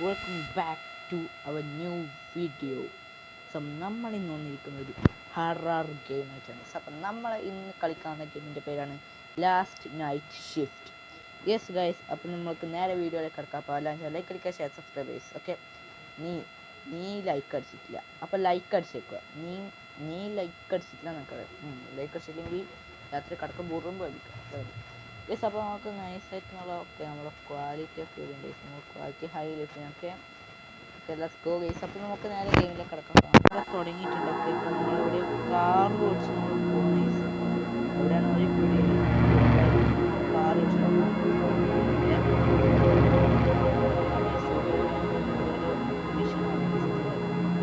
welcome back to our new video. നമ്മൾ ഇന്ന് വന്നിരിക്കുന്നത് ഹൊറർ ഗെയിം ആയിട്ടാണ്. അപ്പം നമ്മൾ ഇന്ന് കളിക്കുന്ന ഗെയിമിൻ്റെ പേരാണ് last night shift. Yes guys, അപ്പം നമുക്ക് നേരെ വീഡിയോയിലേക്ക് കിടക്കാം. അപ്പോൾ അല്ലാതെ ലൈക്ക് അടിക്കുക, ഷെയർ, സബ്സ്ക്രൈബേഴ്സ്. ഓക്കെ, നീ ലൈക്ക് അടിച്ചിട്ടില്ല, അപ്പോൾ ലൈക്ക് അടിച്ചേക്കുക. നീ ലൈക്ക് അടിച്ചിട്ടില്ല എന്നൊക്കെ ലൈക്ക് അടിച്ചില്ലെങ്കിൽ രാത്രി കിടക്കം ബുറുമ്പ് അടിക്കുക. യെസ്, അപ്പോൾ നമുക്ക് നൈസായിട്ടുള്ള നമ്മുടെ ക്വാളിറ്റി ഓഫ് വീഡിയോ ഉണ്ട്. നമ്മൾ ക്വാളിറ്റി ഹൈ കിട്ടും. Okay let's go guys. അപ്പോൾ നമുക്ക് നേരെ ഗെയിമിലേക്ക് കിടക്കാം. നമ്മളെ തുടങ്ങിയിട്ടുണ്ട്. ഓക്കെ, ഇപ്പോൾ നമ്മളിവിടെ കാർ ഓടിച്ച് നമ്മൾ പോകുന്ന ഗൈസ്. എവിടെയാണ് ഒരു പിടി കാർ ഓടിച്ച്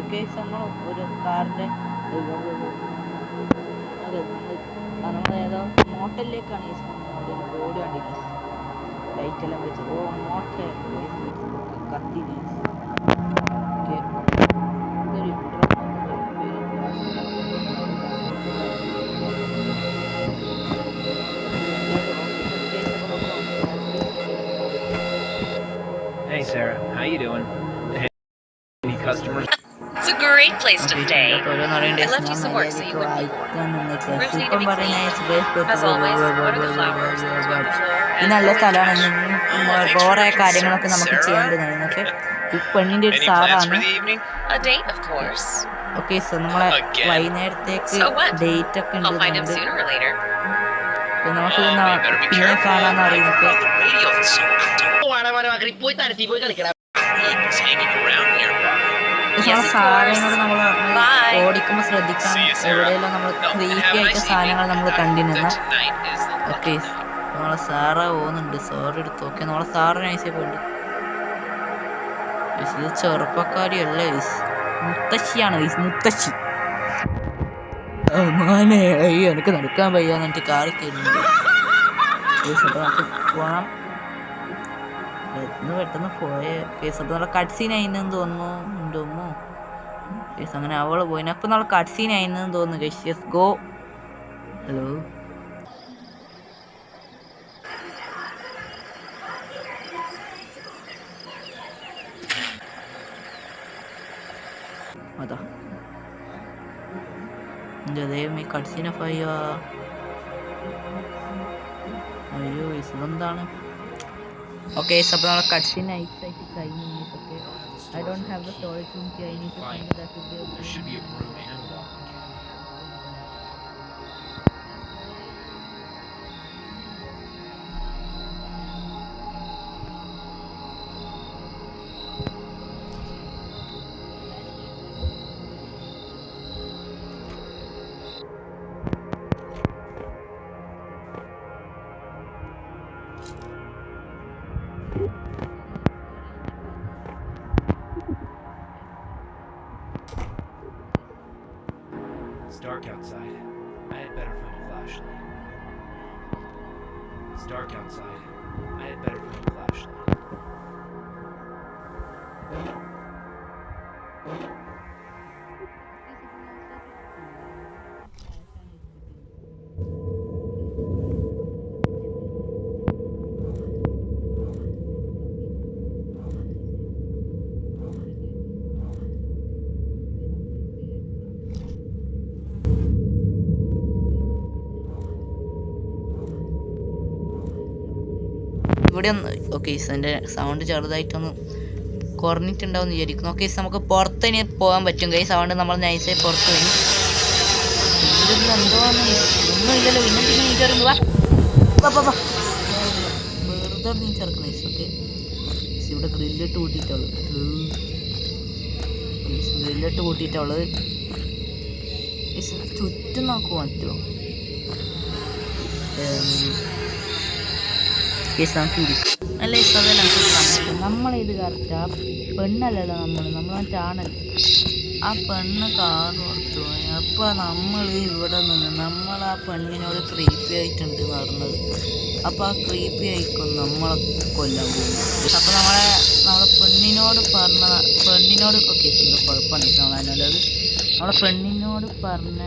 ഓക്കെ. നമ്മൾ ഒരു കാറിൻ്റെ നമ്മളേതോ മോട്ടലിലേക്കാണ് യൂസ് ചെയ്യുന്നത്. ബോർഡ് കണ്ടില്ല, ലൈറ്റ് എല്ലാം വെച്ച്. ഓ മോട്ടൽ കത്തി. ഓക്കെ, ഇതൊരു Hey Sarah, how you doing? Any customers? It's a great place to stay. I left you some work so you wouldn't be bored. Rooms need to be cleaned. As always, water the flowers, sweep the floor, and നല്ല സ്ഥലമാണ്. കുറേ കാര്യങ്ങളൊക്കെ നമുക്ക് ചെയ്യേണ്ടതാണ്. Okay, ഈ പെണ്ണിൻ്റെ ഒരു സാറാണ്. a date, of course. Okay, so നമ്മളെ വൈകുന്നേരത്തേക്ക് ഡേറ്റ് ഒക്കെ ഉണ്ട്. I'll find him sooner or later. നമുക്ക് പിന്നെ കാണാന്ന് അറിയുന്നത്. സാധനങ്ങൾ നമ്മൾ ഓടിക്കുമ്പോൾ ശ്രദ്ധിക്കണം. എവിടെയെല്ലാം നമ്മൾ ക്രീപ്പി ആയിട്ട് സാധനങ്ങൾ നമ്മൾ കണ്ടിരുന്ന. ഓക്കെ, നമ്മളെ സാറ പോകുന്നുണ്ട്. സാറ് എടുത്തു. ഓക്കെ, നമ്മളെ സാറ് നൈസായി പോയിട്ടുണ്ട്. ഇത് ചെറുപ്പക്കാരിയല്ല, മുത്തശ്ശിയാണ്. മുത്തശ്ശി മാനെ അയ്യോ എനിക്ക് നടക്കാൻ വയ്യ എന്നിട്ട് കാറി കയറുന്നുണ്ട്. നമുക്ക് പോകണം. പെട്ടെന്ന് പോയ കേസ്. അപ്പോൾ നമ്മളെ കട്ട് സീൻ ആയിന്നെന്ന് തോന്നുന്നു. ഉണ്ടോമോ കേസ്, അങ്ങനെ അവള് പോയിന്. അപ്പം നമ്മളെ കട്ട് സീൻ ആയിന്നെന്ന് തോന്നുന്നു. Case yes go. ഹലോ, അതാ എൻ്റെ ദൈവമേ കട്ട് സീൻ ഓഫ് അയ്യോ അയ്യോ ഇതെന്താണ്? ഓക്കെ, അപ്പോൾ നമ്മളെ കട്ട് സീൻ നൈസായിട്ട് കഴിഞ്ഞു. Okay, I don't have the storage room here. I need to find that video. There should be a broom and a walk. It's dark outside. I had better find a flashlight. It's dark outside. I had better find a flashlight. ഇവിടെ ഒന്ന് okay, എൻ്റെ sound ചെറുതായിട്ടൊന്ന് കുറഞ്ഞിട്ടുണ്ടാവും വിചാരിക്കുന്നു. Okay, നമുക്ക് പുറത്തിനി പോകാൻ പറ്റും. കൈ sound നമ്മൾ നൈസായി പുറത്ത് പോയി. എന്തോ ഒന്നും ഇല്ലല്ലോ. പിന്നെ നീച്ചെറുക്കുക വെറുതെ നീച്ചെറുക്കും. നൈസ്. ഓക്കെ, ഇവിടെ ഗ്രില്ലിട്ട് കൂട്ടിയിട്ടുള്ളത്. ഗ്രില്ലിട്ട് കൂട്ടിയിട്ടുള്ളത് ചുറ്റും നോക്കുക പറ്റുമോ? അല്ല അതല്ല നമ്മളിത് കറക്റ്റ് ആ പെണ്ണല്ലല്ലോ നമ്മളെ ചാണൽ ആ പെണ്ണ് കാർ കൊടുത്തു. അപ്പോൾ നമ്മൾ ഇവിടെ നിന്ന് നമ്മൾ ആ പെണ്ണിനോട് ക്രീപ്പി ആയിട്ടുണ്ട് നടന്നത്. അപ്പോൾ ആ ക്രീപ്പി ആയിക്കും നമ്മളെ കൊല്ലാൻ പോകും. അപ്പോൾ നമ്മളെ പെണ്ണിനോട് ഓക്കെ എന്തോ കുഴപ്പമുണ്ട് നമ്മളതിനല്ലത്. നമ്മളെ പെണ്ണിനോട് പറഞ്ഞ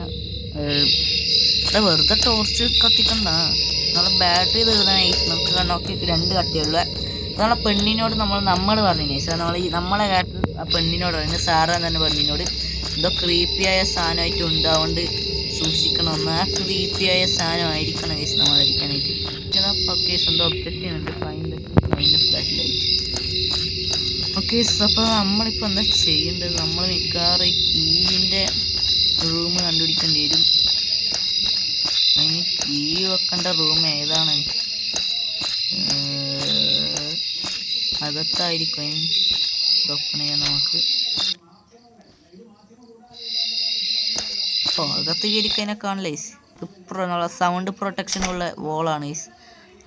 വെറുതെ ടോർച്ച് കത്തിക്കണ്ട. നമ്മളെ ബാറ്ററി തീർന്ന നമുക്ക് നോക്കി 2 കട്ടിയുള്ള നമ്മളെ പെണ്ണിനോട് നമ്മൾ പറഞ്ഞു ഗൈസ്. നമ്മളെ കാട്ടിൽ ആ പെണ്ണിനോട് പറയുന്നത് സാറാ തന്നെ പെണ്ണിനോട് എന്തോ ക്രീപ്പിയായ സാധനമായിട്ടുണ്ട്, അതുകൊണ്ട് സൂക്ഷിക്കണമെന്ന്. ആ ക്രീപ്പിയായ സാധനമായിരിക്കണം ഗൈസ് നമ്മൾ അടിക്കാനായിട്ട്. കേസ് എന്തോ ഒബ്ജക്റ്റ് ചെയ്യുന്നുണ്ട്, ഫൈൻഡ് ഫ്ലാഷ് ലൈറ്റ്. ഓക്കെ, അപ്പോൾ നമ്മളിപ്പോൾ എന്താ ചെയ്യേണ്ടത്? നമ്മൾ മിക്കവാറും ഈ കീൻ്റെ റൂം കണ്ടുപിടിക്കേണ്ടി വരും. അതിന് കീ വെക്കേണ്ട റൂം ഏതാണ്? അകത്തായിരിക്കും. അതിന് ഓപ്പൺ ചെയ്യാൻ നമുക്ക്. അകത്ത് കയറിക്കഴിഞ്ഞാൽ കാണില്ലേ, നമ്മളെ സൗണ്ട് പ്രൊട്ടക്ഷനുള്ള വോളാണ് ഗൈസ്.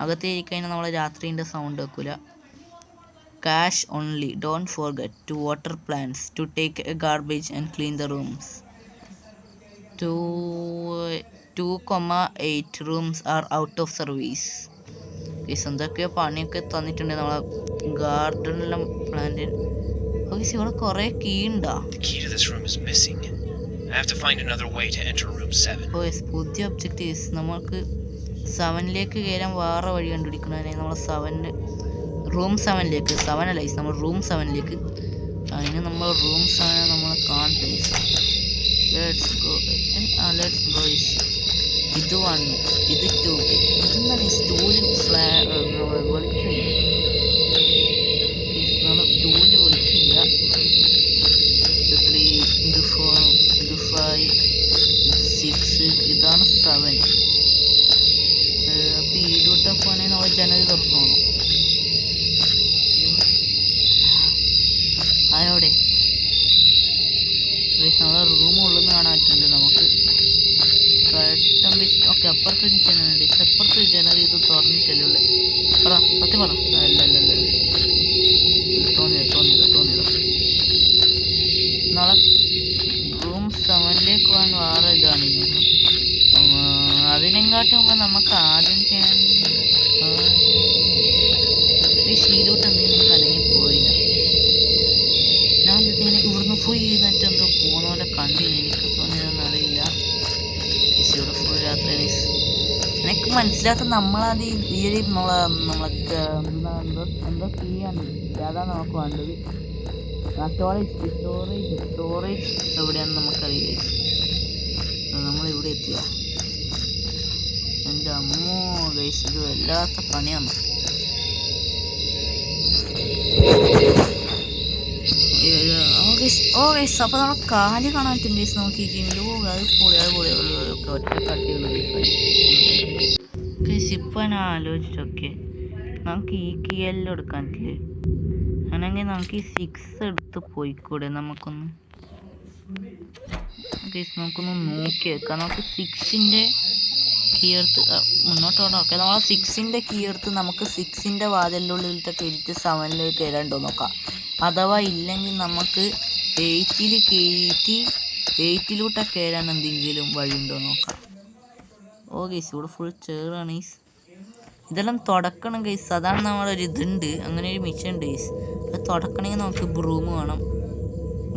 അകത്ത് കയറിക്കഴിഞ്ഞാൽ നമ്മൾ രാത്രിൻ്റെ സൗണ്ട് വെക്കില്ല. Cash only. Don't forget to water plants, to take a garbage and clean the rooms. 2,8 rooms are out of service. എന്തൊക്കെയോ പണിയൊക്കെ തന്നിട്ടുണ്ട് നമ്മളെ ഗാർഡനിലും പ്ലാന്റ്. ഇവിടെ കുറെ കീ ഉണ്ടാ. Key to this room is missing. I have to find another way to enter room 7. പുതിയ objectives. നമുക്ക് 7ലേക്ക് കയറാൻ വേറെ വഴി കണ്ടുപിടിക്കണേ. നമ്മളെ 7 റൂം 7ലേക്ക് 7 അല്ല, നമ്മൾ റൂം 7ലേക്ക്. അതിന് നമ്മൾ റൂം 7 നമ്മൾ കാണട്ടെ. Let's go. ഇത് 1, ഇത് 2. ഇതെന്താണ് സ്റ്റൂല് വെളിച്ചില്ല. നമ്മൾ സ്റ്റൂല് വെളിച്ചില്ല. ഇത് 3, ഇത് 4, ഇത് 5, ഇത് 6, ഇതാണ് 7. അപ്പോൾ ഈ ഡൂട്ടപ്പാണെങ്കിൽ നമ്മൾ ജനൽ തുറന്നു. ആരോടെ നമ്മളെ റൂം ഉള്ളെന്ന് കാണാൻ പറ്റുന്നുണ്ട് നമുക്ക്. ഓക്കെ, അപ്പുറത്തൊരു ജനലുണ്ട്. അപ്പുറത്തൊരു ജനൽ ഇത് തുറന്നിട്ടല്ലേ ഉള്ളത്. പറ, സത്യം പറ. അല്ല തോന്നിയതോ നാളെ റൂം 7ലേക്ക് പോകാൻ വേറെ ഇതാണ്. അതിനെങ്കാട്ടും മുമ്പ് നമുക്ക് ആദ്യം ചെയ്യാൻ ഈ ഷീലോട്ട് എന്തെങ്കിലും കലങ്ങിപ്പോയില്ല. ഞാൻ ഇങ്ങനെ ഇവിടുന്ന് പോയി എന്നിട്ട് എന്തോ പോകുന്ന പോലെ കണ്ടില്ല. എനിക്ക് തോന്നിയതെന്ന് അറിയില്ല. ഇവിടെ ഫുൾ രാത്രി. എനിക്ക് മനസ്സിലാത്ത നമ്മളത് ഈ ഒരു നമ്മളൊക്കെ എന്തോ കീയാണ്. അതാണ് നമുക്ക് വേണ്ടത്. സ്റ്റോറേജ് എവിടെയാണെന്ന് നമുക്കറിയില്ല. നമ്മളിവിടെ എത്തിയ എൻ്റെ അമ്മോ ഗൈസ്, ഇത് വല്ലാത്ത പണിയാണ്. അപ്പോൾ നമ്മൾ കാല് കാണാൻ പറ്റും ഗൈസ് നമുക്ക് ഈ ഗെയിമിൽ. അത് പൊളിയൊക്കെ ഒറ്റ കട്ടിയുള്ള ഗൈസ്. ഇപ്പോൾ ഞാൻ ആലോചിച്ചൊക്കെ നമുക്ക് ഈ കീ എല്ലാം എടുക്കാൻ പറ്റില്ലേ? ആണെങ്കിൽ നമുക്ക് ഈ 6 എടുത്ത് പോയിക്കൂടെ നമുക്കൊന്ന് ഗൈസ്? നമുക്കൊന്ന് നോക്കി വെക്കാം. നമുക്ക് 6ൻ്റെ കീ എടുത്ത് മുന്നോട്ട് പോകണം. ഓക്കെ, നമ്മൾ 6ൻ്റെ കീ എടുത്ത് നമുക്ക് 6ൻ്റെ വാതിലിൻ്റെ ഉള്ളിലത്തെ കയറിയിട്ട് 7ലേക്ക് കയറാണ്ടോ നോക്കാം. അഥവാ ഇല്ലെങ്കിൽ നമുക്ക് 8ൽ കയറ്റി 8ലൂടെ കയറാൻ എന്തെങ്കിലും വഴിയുണ്ടോ നോക്കാം. ഓ ഗൈസ്, ഇവിടെ ഫുൾ ചേറാണ് ഗൈസ്. ഇതെല്ലാം തുടക്കണം ഗൈസ്. അതാണ് നമ്മളൊരു ഇതുണ്ട്, അങ്ങനെ ഒരു മിഷൻ ഉണ്ട് ഗൈസ്. അത് തുടക്കണമെങ്കിൽ നമുക്ക് ബ്രൂം വേണം.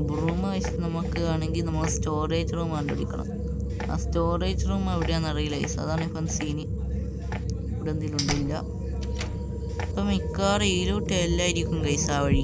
ബ്രൂം ഗൈസ് നമുക്ക് ആണെങ്കിൽ നമ്മൾ സ്റ്റോറേജ് റൂം കണ്ടുപിടിക്കണം. ആ സ്റ്റോറേജ് റൂം എവിടെയാണെന്ന് അറിയില്ല ഗൈസ്. അതാണ് ഇപ്പം സീന്. ഇവിടെ എന്തെങ്കിലും ഉണ്ടില്ല. ഇപ്പം മിക്കവാറും 7 എല്ലായിരിക്കും ഗൈസ് ആ വഴി.